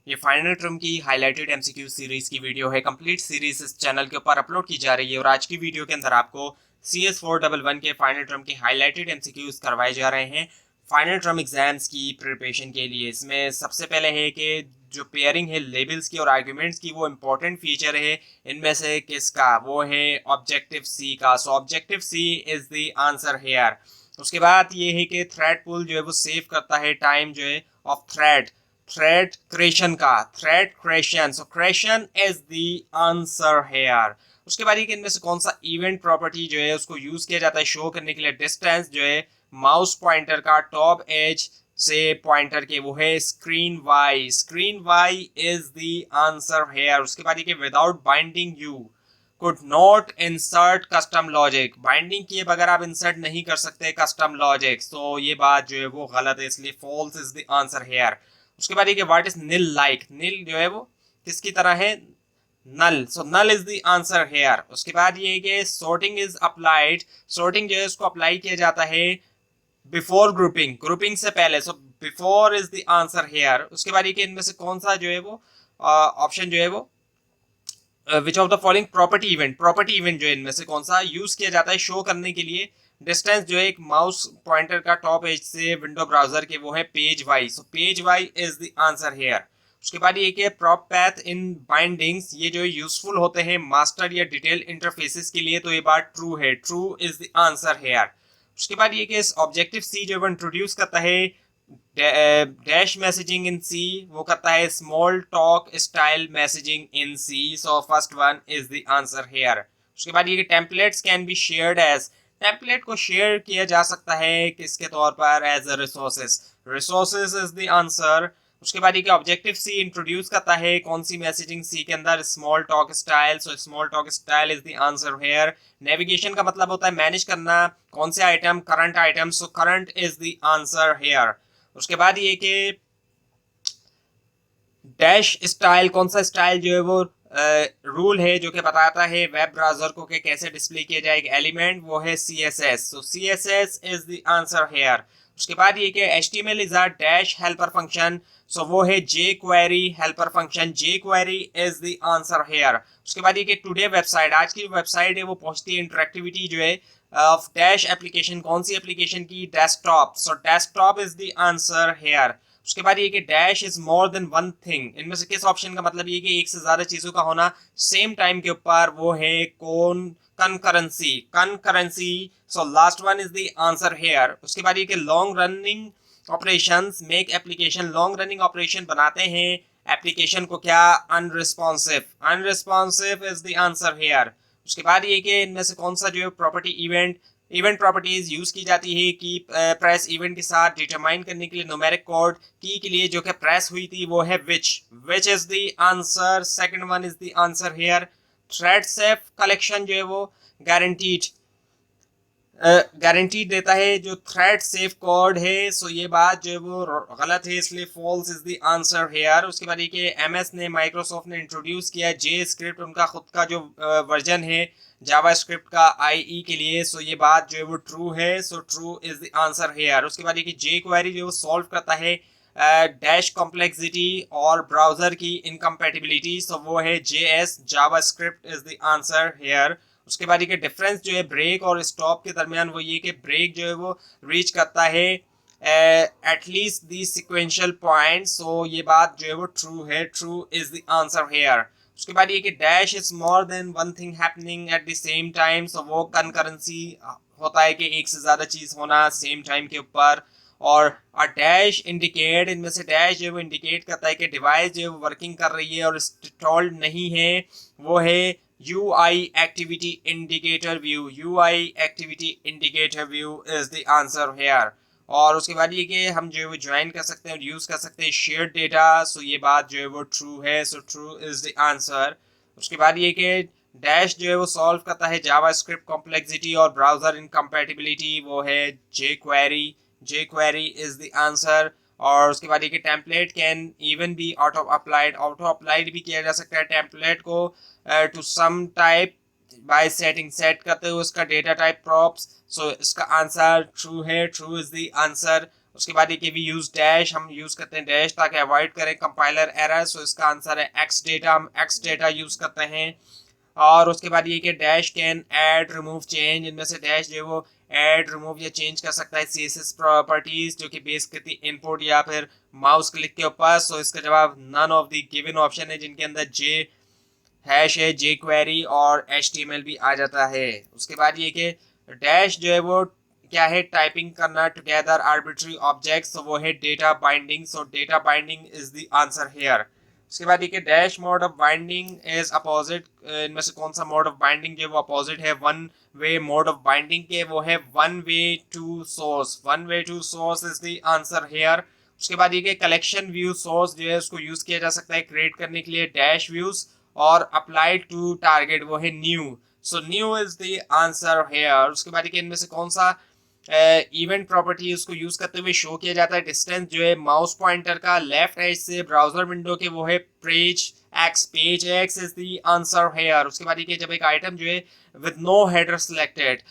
ये final term की highlighted MCQ series की वीडियो है। कंप्लीट सीरीज इस चैनल के ऊपर अपलोड की जा रही है और आज की वीडियो के अंदर आपको CS411 के फाइनल टर्म के हाईलाइटेड एमसीक्यूज करवाए जा रहे हैं फाइनल टर्म एग्जाम्स की प्रिपरेशन के लिए। इसमें सबसे पहले है कि जो पेयरिंग है लेबल्स की और आर्ग्यूमेंट्स की, वो इंपॉर्टेंट फीचर है। इनमें से किसका? वो है ऑब्जेक्टिव सी का। So objective C is the answer here. उसके बाद ये है कि थ्रेड पूल जो है वो सेव करता है टाइम जो है ऑफ थ्रेड क्रिएशन का, thread creation. So creation is the answer here. उसके बाद ये इनमें से कौन सा इवेंट प्रॉपर्टी जो है उसको यूज किया जाता है शो करने के लिए डिस्टेंस जो है माउस पॉइंटर का टॉप एज से पॉइंटर के, वो है screen Y. Screen Y is the answer here. उसके बाद ये without binding you could not insert custom logic। Binding किए बगैर आप इंसर्ट नहीं कर सकते कस्टम लॉजिक। सो ये बात जो है वो गलत है, इसलिए false is the answer here. उसके बाद ये कि what is nil like. Nil जो है वो किसकी तरह है? Null. So null is the answer here. उसके बाद ये कि सॉर्टिंग इज अप्लाइड। सॉर्टिंग जो है उसको अप्लाई किया जाता है बिफोर ग्रुपिंग, ग्रुपिंग से पहले। So before is the answer here. उसके बाद ये कि इनमें से कौन सा जो है वो ऑप्शन जो है वो which of the following property event जो है इनमें से कौन सा यूज किया जाता है शो करने के लिए डिस्टेंस जो है एक माउस पॉइंटर का टॉप एज से विंडो ब्राउजर के, वो है page Y. So page Y is the answer here. उसके बाद ये कि प्रॉप पैथ इन बाइंडिंग्स ये जो यूजफुल होते हैं मास्टर या डिटेल इंटरफेसेस के लिए, तो ये बात ट्रू है। True is the answer here. उसके बाद ये कि ऑब्जेक्टिव सी जो इंट्रोड्यूस करता है डैश मैसेजिंग इन सी, वो करता है small talk style messaging in C. So first one is the answer here. उसके बाद ये templates can be shared as, template को शेयर किया जा सकता है किसके तौर पर? As a resources. Resources is the answer. उसके बाद ये ऑब्जेक्टिव सी इंट्रोड्यूस करता है कौन सी मैसेजिंग सी के अंदर? Small talk style. So small talk style is the answer hair. Navigation का मतलब होता है मैनेज करना कौन से item? Current item. So current is the answer here. उसके बाद ये कि डैश स्टाइल, कौन सा स्टाइल जो है वो रूल है जो कि बताता है वेब ब्राउजर को कि कैसे डिस्प्ले किया जाए एक एलिमेंट, वो है CSS। So CSS is the answer here. उसके बाद ये कि HTML is a dash helper function. So वो है jQuery helper function. jQuery is the answer here. उसके बाद ये कि टुडे वेबसाइट, आज की वेबसाइट है वो पहुंचती है इंटरेक्टिविटी जो है ऑफ डैश एप्लीकेशन, कौन सी एप्लीकेशन की? Desktop. So desktop is the answer here. उसके बाद ये कि dash is more than one thing, इनमें से किस ऑप्शन का मतलब ये कि एक से ज्यादा चीजों का होना सेम टाइम के ऊपर, वो है कौन? Concurrency. Concurrency. So last one is the answer here. उसके बाद ये कि long running operations make application, long running operation बनाते हैं एप्लीकेशन को क्या? Unresponsive. Unresponsive is the answer here. उसके बाद ये कि इनमें से कौन सा जो है प्रॉपर्टी इवेंट प्रॉपर्टीज यूज की जाती है कि प्रेस इवेंट के साथ डिटरमाइन करने के लिए न्यूमेरिक कोड की के लिए जो कि प्रेस हुई थी, वो है which is the answer. Second one is the answer hair. Thread safe collection जो है वो गारंटीड गारंटी देता है जो थ्रेड सेफ कोड है। सो ये बात जो है वो गलत है, इसलिए false is the answer here. उसके बाद ये MS ने, माइक्रोसॉफ्ट ने इंट्रोड्यूस किया जे स्क्रिप्ट, उनका खुद का जो वर्जन है जावा स्क्रिप्ट का IE के लिए। सो ये बात जो है वो ट्रू है। So true is the answer here. उसके बाद ये जे क्वेरी जो सॉल्व करता है डैश कॉम्प्लेक्सिटी और ब्राउजर की इनकम्पेटिबिलिटी। सो वो है JS, Java script is the answer here. उसके बाद ये डिफरेंस जो है ब्रेक और स्टॉप के दरमियान, वो ये कि ब्रेक जो है वो रीच करता है at least the sequential point. So ये बात जो है वो ट्रू है। True is the answer here. उसके बाद ये कि dash is more than one thing happening at the same time. So वो कंकरेंसी होता है कि एक से ज्यादा चीज होना सेम टाइम के ऊपर। और डैश इंडिकेट, इनमें से डैश जो है वो इंडिकेट करता है कि डिवाइस जो है वो वर्किंग कर रही है और इंस्टॉल्ड नहीं है, वो है UI activity indicator view। UI activity indicator view is the answer here। और उसके बाद ये कि हम जो है वो ज्वाइन कर सकते हैं और यूज कर सकते हैं शेयर डेटा। सो ये बात जो है वो ट्रू है। So true is the answer. उसके बाद ये कि डैश जो है वो सॉल्व करता है जावा स्क्रिप्ट कॉम्प्लेक्सिटी और ब्राउजर इनकम्पेटिबिलिटी, वो है jQuery। jQuery is the answer. और उसके बाद ये कि template can even be auto applied भी किया जा सकता है टेम्पलेट को to some type by set करते हुए उसका डेटा टाइप प्रॉप्स। सो इसका आंसर ट्रू है। True is the answer. उसके बाद ये कि वी यूज डैश, हम यूज करते हैं डैश ताकि अवॉइड करें कंपाइलर एरर। सो इसका आंसर है एक्स डेटा, हम एक्स डेटा यूज करते हैं। और उसके बाद ये कि dash can add remove change, इनमें से डैश जो है वो ऐड रिमूव या चेंज कर सकता है CSS प्रॉपर्टीज जो कि बेस करती है इनपुट या फिर माउस क्लिक के ऊपर। सो इसका जवाब none of the given option है जिनके अंदर जे हैश है, जे क्वेरी और HTML भी आ जाता है। उसके बाद ये कि डैश जो है वो क्या है, टाइपिंग करना टुगेदर आर्बिट्री ऑब्जेक्ट्स, तो वो है data binding. So data binding is the answer here. उसके बाद ये कि dash mode of binding is opposite, इनमें से कौन सा मोड ऑफ बाइंडिंग जो वो अपोजिट है one way mode of binding के, वो है one way to source. One way to source is the answer here. उसके बाद ये कि कलेक्शन व्यू सोर्स जो है उसको यूज किया जा सकता है क्रिएट करने के लिए डैश व्यूज, और अप्लाइड टू टारगेट वो है new. So new is the answer here. उसके बाद इनमें से कौन सा इवेंट प्रॉपर्टी उसको यूज करते हुए शो किया जाता है डिस्टेंस जो है माउस पॉइंटर का लेफ्ट एज से ब्राउजर विंडो के, वो है page x. Page x is the answer here. उसके बाद ये जब एक आइटम जो है विद नो हेडर सिलेक्टेड,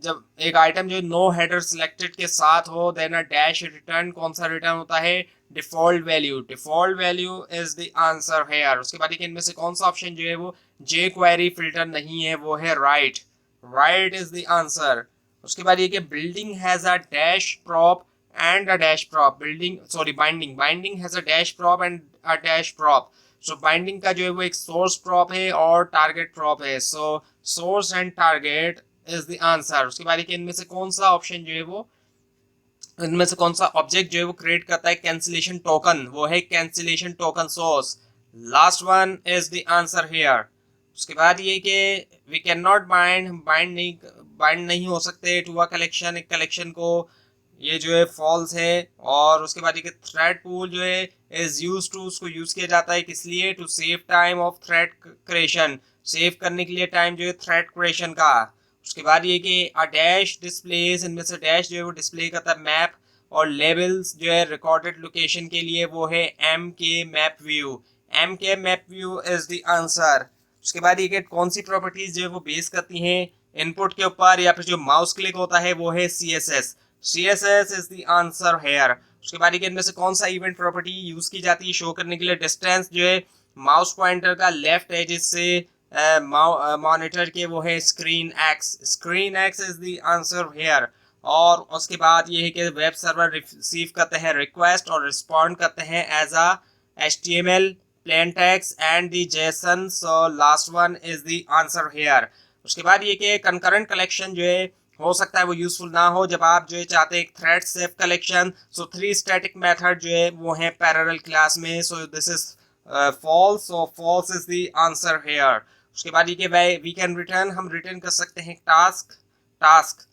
जब एक आइटम जो नो हेडर सिलेक्टेड के साथ हो देन अ डैश रिटर्न, कौन सा रिटर्न होता है, default value. Default value is the answer here. उसके बाद इनमें से कौन सा ऑप्शन जो है वो जे क्वेरी फिल्टर नहीं है, वो है right. Right is the answer. उसके बाद ये कि building has a dash prop and a dash prop, building sorry binding, binding has a dash prop and a dash prop. So binding का जो है वो एक सोर्स प्रॉप है और टारगेट प्रॉप है। So source and target is the answer. उसके बाद इनमें से कौन सा ऑप्शन जो है वो, इनमें से कौन सा ऑब्जेक्ट जो है वो क्रिएट करता है कैंसिलेशन टोकन, वो है cancellation token source. Last one is the answer here. उसके बाद ये कि वी कैन नॉट बाइंड नहीं हो सकते टू अ कलेक्शन, एक कलेक्शन को, ये जो है फॉल्स है। और उसके बाद ये थ्रेड पूल जो है इज यूज टू, उसको यूज किया जाता है किस लिए, to save time of thread creation, save करने के लिए टाइम जो है थ्रेड क्रिएशन का। उसके बाद ये कि अ डैश डिस्प्लेस, इनमें से डैश जो है वो डिस्प्ले करता है मैप, और लेबल्स जो है रिकॉर्डेड लोकेशन के लिए, वो है MK map view. MK map view is the answer. उसके बाद ये कि कौन सी प्रॉपर्टीज जो है वो बेस करती हैं इनपुट के ऊपर या फिर जो माउस क्लिक होता है, वो है CSS। CSS is the answer here. उसके बाद इनमें से कौन सा इवेंट प्रॉपर्टी यूज की जाती है शो करने के लिए डिस्टेंस जो है माउस पॉइंटर का लेफ्ट एजेस से मॉनिटर के, वो है screen x. Screen x is the answer hair. और उसके बाद ये है कि वेब सर्वर रिसीव करते हैं रिक्वेस्ट और रिस्पॉन्ड करते हैं as a HTML plain text and the JSON. so last one is the answer here। उसके बाद ये कि concurrent collection जो है हो सकता है वो यूजफुल ना हो जब आप जो है चाहते हैं thread safe collection. So 3 static method जो है वो है पैरेलल क्लास में। So this is false, so false is the answer here. उसके बाद ये कि वी कैन रिटर्न, हम रिटर्न कर सकते हैं टास्क, टास्क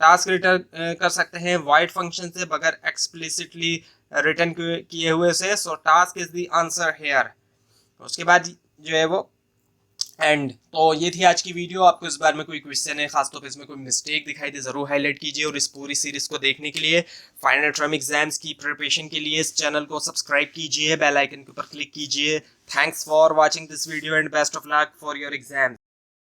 टास्क रिटर्न कर सकते हैं वाइड फंक्शन से बगैर एक्सप्लिसिटली रिटर्न किए हुए से। सो task is the answer here. उसके बाद जो है वो एंड। तो ये थी आज की वीडियो। आपको इस बार में कोई क्वेश्चन है, खासतौर पर इसमें कोई मिस्टेक दिखाई दे, जरूर हाईलाइट कीजिए। और इस पूरी सीरीज को देखने के लिए, फाइनल टर्म एग्जाम्स की प्रिपरेशन के लिए, इस चैनल को सब्सक्राइब कीजिए, बेल आइकन के ऊपर क्लिक कीजिए। Thanks for watching this video and best of luck for your exam.